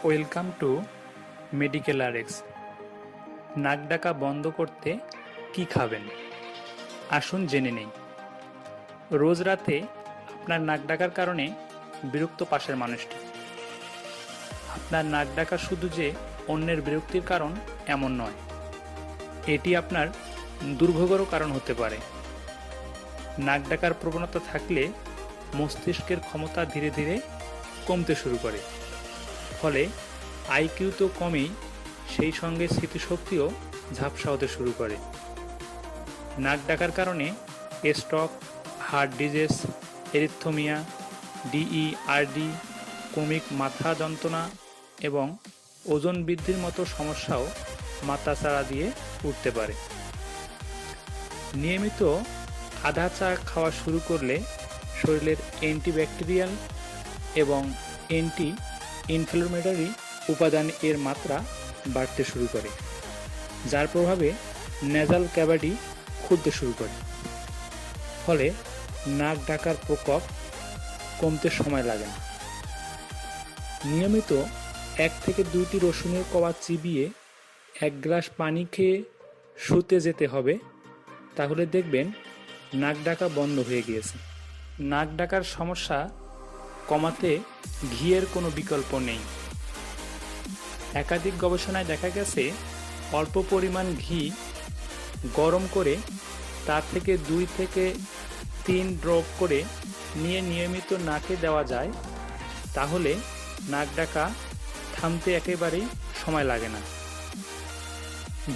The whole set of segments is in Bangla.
Welcome to medical RX. নাক ডাকা বন্ধ করতে কি খাবেন আসুন জেনে নেই। রোজ রাতে আপনার নাক ডাকার কারণে বিরক্ত পাশের মানুষটি। আপনার নাক ডাকা শুধু যে অন্যের বিরক্তির কারণ এমন নয়, এটি আপনার দুর্ভোগেরও কারণ হতে পারে। নাক ডাকার প্রবণতা থাকলে মস্তিষ্কের ক্ষমতা ধীরে ধীরে কমতে শুরু করে, ফলে আইকিউ তো কমেই, সেই সঙ্গে স্মৃতিশক্তিও ঝাপসা হতে শুরু করে। নাক ডাকার কারণে স্ট্রোক, হার্ট ডিজিজ, এরিথমিয়া, ডিইআরডি, ক্রমিক মাথা যন্ত্রণা এবং ওজন বৃদ্ধির মতো সমস্যাও মাথাচাড়া দিয়ে উঠতে পারে। নিয়মিত আদা চা খাওয়া শুরু করলে শরীরের অ্যান্টিব্যাকটেরিয়াল এবং অ্যান্টি ইনফ্ল্যামেটরি উপাদান এর মাত্রা বাড়তে শুরু করে, যার প্রভাবে নেজাল ক্যাভিটি খুলতে শুরু করে, ফলে নাক ডাকার প্রকোপ কমতে সময় লাগে না। নিয়মিত 1 থেকে 2টি রসুনের কোয়া চিবিয়ে 1 গ্লাস পানি খেয়ে শুতে যেতে হবে, তাহলে দেখবেন নাক ডাকা বন্ধ হয়ে গিয়েছে। নাক ডাকার সমস্যা কমাতে ঘিয়ের কোনো বিকল্প নেই। একাধিক গবেষণায় দেখা গেছে, অল্প পরিমাণ ঘি গরম করে তার থেকে 2 থেকে 3 ড্রপ করে নিয়ে নিয়মিত নাকে দেওয়া যায়, তাহলে নাক ডাকা থামতে একেবারেই সময় লাগে না।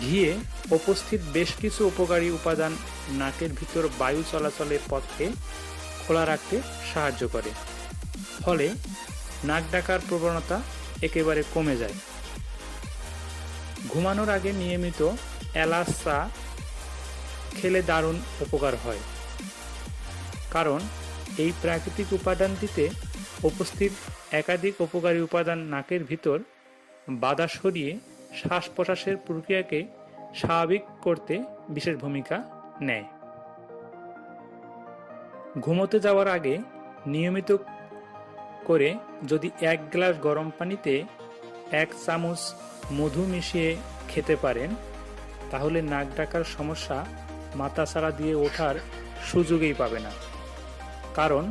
ঘিয়ে উপস্থিত বেশ কিছু উপকারী উপাদান নাকের ভিতর বায়ু চলাচলের পথকে খোলা রাখতে সাহায্য করে, ফলে নাক ডাকার প্রবণতা একেবারে কমে যায়। ঘুমানোর আগে নিয়মিত এলাচ চা খেলে দারুণ উপকার হয়, কারণ এই প্রাকৃতিক উপাদানটিতে উপস্থিত একাধিক উপকারী উপাদান নাকের ভিতর বাধা সরিয়ে শ্বাস প্রশ্বাসের প্রক্রিয়াকে স্বাভাবিক করতে বিশেষ ভূমিকা নেয়। ঘুমোতে যাওয়ার আগে নিয়মিত করে যদি 1 গ্লাস গরম পানিতে 1 চামচ মধু মিশিয়ে খেতে পারেন, তাহলে নাক ডাকার সমস্যা মাথাচাড়া দিয়ে ওঠার সুযোগই পাবে না, কারণ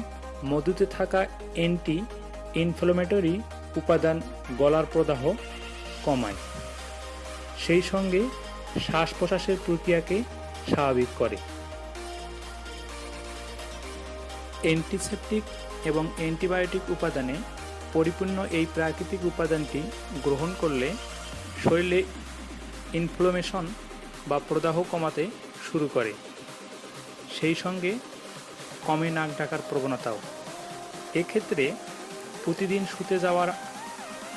মধুতে থাকা অ্যান্টি ইনফ্ল্যামেটরি উপাদান গলার প্রদাহ কমায়, সেই সঙ্গে শ্বাস প্রশ্বাসের প্রক্রিয়াকে স্বাভাবিক করে। অ্যান্টিসেপটিক এবং অ্যান্টিবায়োটিক উপাদানে পরিপূর্ণ এই প্রাকৃতিক উপাদানটি গ্রহণ করলে শরীরে ইনফ্লামেশন বা প্রদাহ কমাতে শুরু করে, সেই সঙ্গে কমে নাক ডাকার প্রবণতাও। এক্ষেত্রে প্রতিদিন শুতে যাওয়ার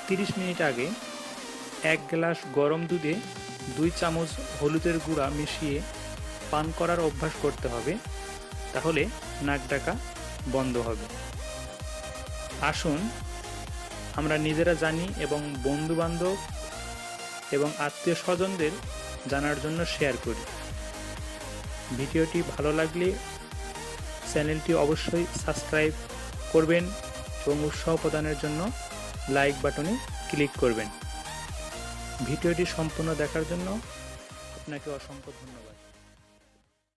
30 মিনিট আগে 1 গ্লাস গরম দুধে 2 চামচ হলুদের গুঁড়া মিশিয়ে পান করার অভ্যাস করতে হবে, তাহলে নাক ডাকা বন্ধ হবে। আসুন আমরা নিজেরা জানি এবং বন্ধুবান্ধব এবং আত্মীয় স্বজনদের জানার জন্য শেয়ার করি। ভিডিওটি ভালো লাগলে চ্যানেলটি অবশ্যই সাবস্ক্রাইব করবেন এবং উৎসাহ প্রদানের জন্য লাইক বাটনে ক্লিক করবেন। ভিডিওটি সম্পূর্ণ দেখার জন্য আপনাকে অসংখ্য ধন্যবাদ।